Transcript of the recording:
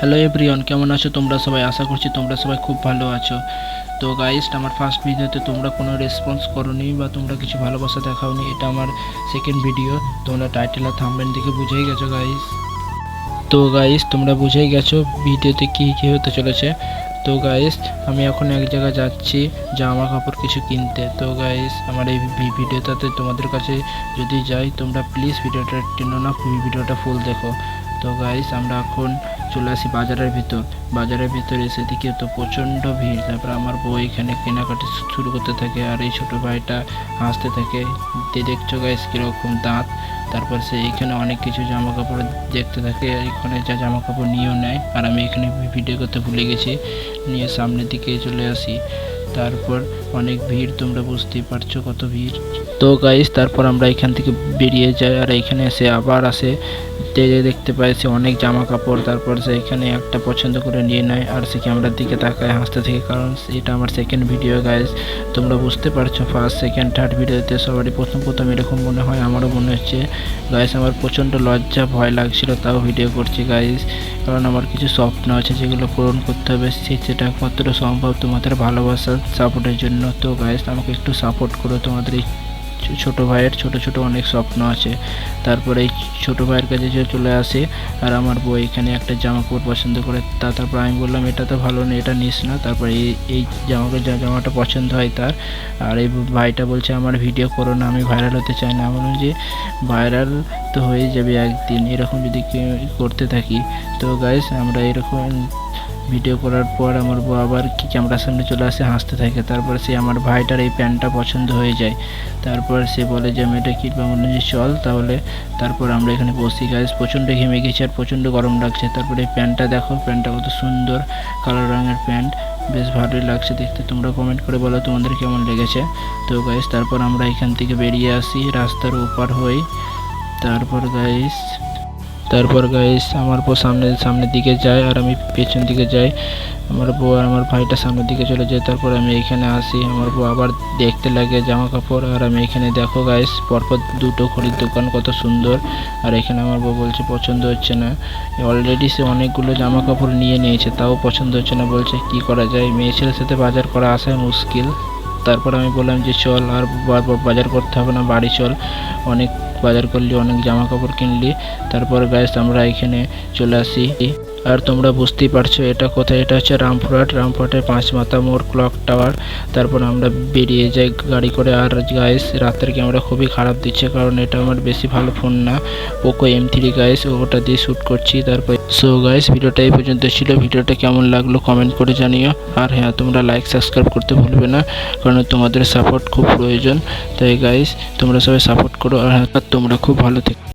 Hello everyone, কেমন আছো তোমরা সবাই? আশা করছি তোমরা সবাই খুব ভালো আছো। তো গাইস, আমার ফার্স্ট ভিডিওতে তোমরা কোনো রেসপন্স করোনি বা তোমরা কিছু ভালোবাসা দেখাওনি। এটা আমার সেকেন্ড ভিডিও। তোমরা টাইটেল আর থাম্বনেল দেখে বুঝেই গেছো গাইস। তো গাইস, তোমরা বুঝেই গেছো ভিডিওতে কী কী হতে চলেছে। তো গাইস, আমি এখন এক জায়গায় যাচ্ছি জামা কাপড় কিছু কিনতে। তো গাইস, আমার এই ভিডিওটাতে তোমাদের কাছে যদি যাই, তোমরা প্লিজ ভিডিওটা টেনো না, ভিডিওটা ফুল দেখো। তো গাইস, আমরা এখন চলে আসি বাজারের ভিতর। বাজারের ভিতর এসে দেখি তো প্রচণ্ড ভিড়। তারপর আমার বউ এখানে কেনাকাটি শুরু করতে থাকে, আর এই ছোটো ভাইটা হাসতে থাকে। দেখছো গাইস কীরকম দাঁত। তারপর সে এখানে অনেক কিছু জামা কাপড় দেখতে থাকে, এখানে যা জামা কাপড় নিয়েও নেয়। আর আমি এখানে ভিডিও করতে ভুলে গেছি, নিয়ে সামনের দিকে চলে আসি। তারপর অনেক ভিড়, তোমরা বুঝতেই পারছো কত ভিড়। তো গাইস, তারপর আমরা এখান থেকে বেরিয়ে যাই, আর এখানে এসে আবার আসে দেখতে পাই সে অনেক জামা কাপড়। তারপর সে এখানে একটা পছন্দ করে নিয়ে নেয়, আর সে ক্যামেরার দিকে তাকায় হাসতে থাকে, কারণ এটা আমার সেকেন্ড ভিডিও গাইস। তোমরা বুঝতে পারছো ফার্স্ট সেকেন্ড থার্ড ভিডিওতে সবারই প্রথম এরকম মনে হয়, আমারও মনে হচ্ছে গাইস। আমার প্রচণ্ড লজ্জা ভয় লাগছিল, তাও ভিডিও করছি গাইস, কারণ আমার কিছু স্বপ্ন আছে যেগুলো পূরণ করতে হবে। সেটা একমাত্র সম্ভব তোমাদের ভালোবাসার সাপোর্টের জন্য। তো গাইস, আমাকে একটু সাপোর্ট করো। তোমাদের এই ছোটো ভাইয়ের ছোট অনেক স্বপ্ন আছে। তারপরে এই ছোটো ভাইয়ের কাছে যে চলে আসে, আর আমার বউ এখানে একটা জামা কাপড় পছন্দ করে। তারপর আমি বললাম এটা তো ভালো না, এটা নিস না। তারপরে এই জামাটা পছন্দ হয় তার। আর এই ভাইটা বলছে আমার ভিডিও করো না, আমি ভাইরাল হতে চাই না। বললাম যে ভাইরাল তো হয়ে যাবে একদিন, এরকম যদি করতে থাকি। তো গাইস, আমরা এরকম ভিডিও করার পর আমার বউ আবার কি ক্যামেরার সামনে চলে আসে, হাসতে থাকে। তারপর সে আমার ভাইটার এই প্যান্টটা পছন্দ হয়ে যায়। তারপর সে বলে যে আমি এটা কিনবো। বললাম যে চল তাহলে। তারপর আমরা এখানে বসি গাইস, প্রচণ্ড ঘেমে গেছি আর প্রচণ্ড গরম লাগছে। তারপরে এই প্যান্টটা দেখো, প্যান্টটা কত সুন্দর কালো রঙের প্যান্ট, বেশ ভালোই লাগছে দেখতে। তোমরা কমেন্ট করে বলো তোমাদের কেমন লেগেছে। তো গাইস, তারপর আমরা এখান থেকে বেরিয়ে আসি রাস্তার ওপার হই। তারপর গাইস আমার বউ সামনের দিকে যায়, আর আমি পেছন দিকে যাই। আমার বউ আর আমার ভাইটা সামনের দিকে চলে যায়। তারপর আমি এখানে আসি, আমার বউ আবার দেখতে লাগে জামা কাপড়, আর আমি এখানে দেখো গাইস পরপর দুটো ঘড়ির দোকান কত সুন্দর। আর এখানে আমার বউ বলছে পছন্দ হচ্ছে না। অলরেডি সে অনেকগুলো জামা কাপড় নিয়ে নিয়েছে, তাও পছন্দ হচ্ছে না। বলছে কি করা যায়, মেয়ে ছেলের সাথে বাজার করা আসাই মুশকিল। তারপর আমি বললাম যে চল, আর বাজার করতে হবে না, বাড়ি চল, অনেক বাজার করলি, অনেক জামা কাপড় কিনলি। তারপর গাইস আমরা এখানে চলে আসি, আর তোমরা বুঝতেই পারছো এটা কোথায়। এটা হচ্ছে রামপুরহাটের 5 মাথা মোড় ক্লক টাওয়ার। তারপর আমরা বেরিয়ে যাই গাড়ি করে। আর গাইস, রাতের ক্যামেরা খুবই খারাপ দিচ্ছে, কারণ এটা আমার বেশি ভালো ফোন না, পোকো M3 গাইস, ওটা দিয়ে শ্যুট করছি। তারপর সো গাইস, ভিডিওটা এই পর্যন্ত ছিল। ভিডিওটা কেমন লাগলো কমেন্ট করে জানিও। আর হ্যাঁ, তোমরা লাইক সাবস্ক্রাইব করতে ভুলবে না, কারণ তোমাদের সাপোর্ট খুব প্রয়োজন। তাই গাইস, তোমরা সবাই সাপোর্ট করো। আর তোমরা খুব ভালো থেকো।